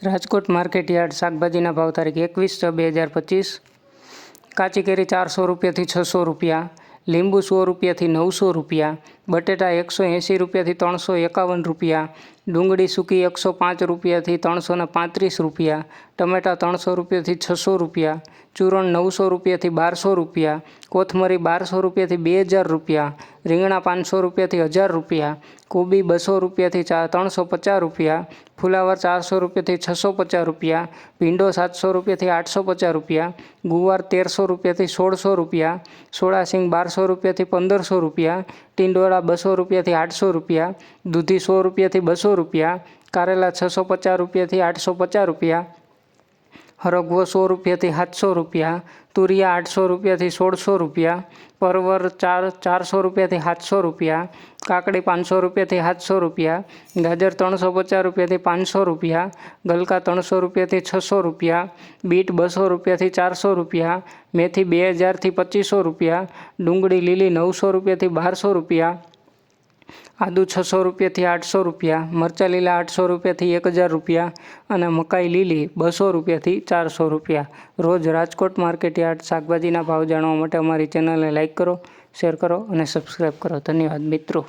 Rajkot market yard શાકભાજીના ભાવ તારીખ 21/6/2025। કાચી કેરી 400 રૂપિયાથી 600 રૂપિયા, લીંબુ 100 રૂપિયાથી 900 રૂપિયા, બટેટા 180 રૂપિયાથી 351 રૂપિયા, ડુંગળી સૂકી 105 રૂપિયાથી 335 રૂપિયા, ટમેટા 300 રૂપિયાથી 600 રૂપિયા, ચૂરણ 900 રૂપિયાથી 1200 રૂપિયા, કોથમરી 1200 રૂપિયાથી 2000 રૂપિયા, રીંગણા 500 રૂપિયાથી 1000 રૂપિયા, કોબી 200 રૂપિયાથી 350 રૂપિયા, ફુલાવર 400 રૂપિયાથી 650 રૂપિયા, ભીંડો 700 રૂપિયાથી 850 રૂપિયા, ગુવાર 1300 રૂપિયાથી 1600 રૂપિયા, સોળાસિંગ 1200 રૂપિયાથી 1500 રૂપિયા, ટીંડોળા 200 રૂપિયાથી 800 રૂપિયા, દૂધી 100 રૂપિયાથી 200 રૂપિયા, કારેલા 650 રૂપિયાથી 850 રૂપિયા, હરગવો 100 રૂપિયાથી 700 રૂપિયા, તુરિયા 800 રૂપિયાથી 1600 રૂપિયા, પરવર 400 રૂપિયાથી 700 રૂપિયા, કાકડી 500 રૂપિયાથી 700 રૂપિયા, ગાજર 350 રૂપિયાથી 500 રૂપિયા, ગલકા 300 રૂપિયાથી 600 રૂપિયા, બીટ 200 રૂપિયાથી 400 રૂપિયા, મેથી 2000થી 2500 રૂપિયા, ડુંગળી લીલી 900 રૂપિયાથી 1200 રૂપિયા, આદુ 600 રૂપિયાથી 800 રૂપિયા, મરચાં લીલા 800 રૂપિયાથી 1000 રૂપિયા અને મકાઈ લીલી 200 રૂપિયાથી 400 રૂપિયા। રોજ રાજકોટ માર્કેટ યાર્ડ શાકભાજીના ભાવ જાણવા માટે અમારી ચેનલને લાઇક કરો, શેર કરો અને સબસ્ક્રાઈબ કરો। ધન્યવાદ મિત્રો।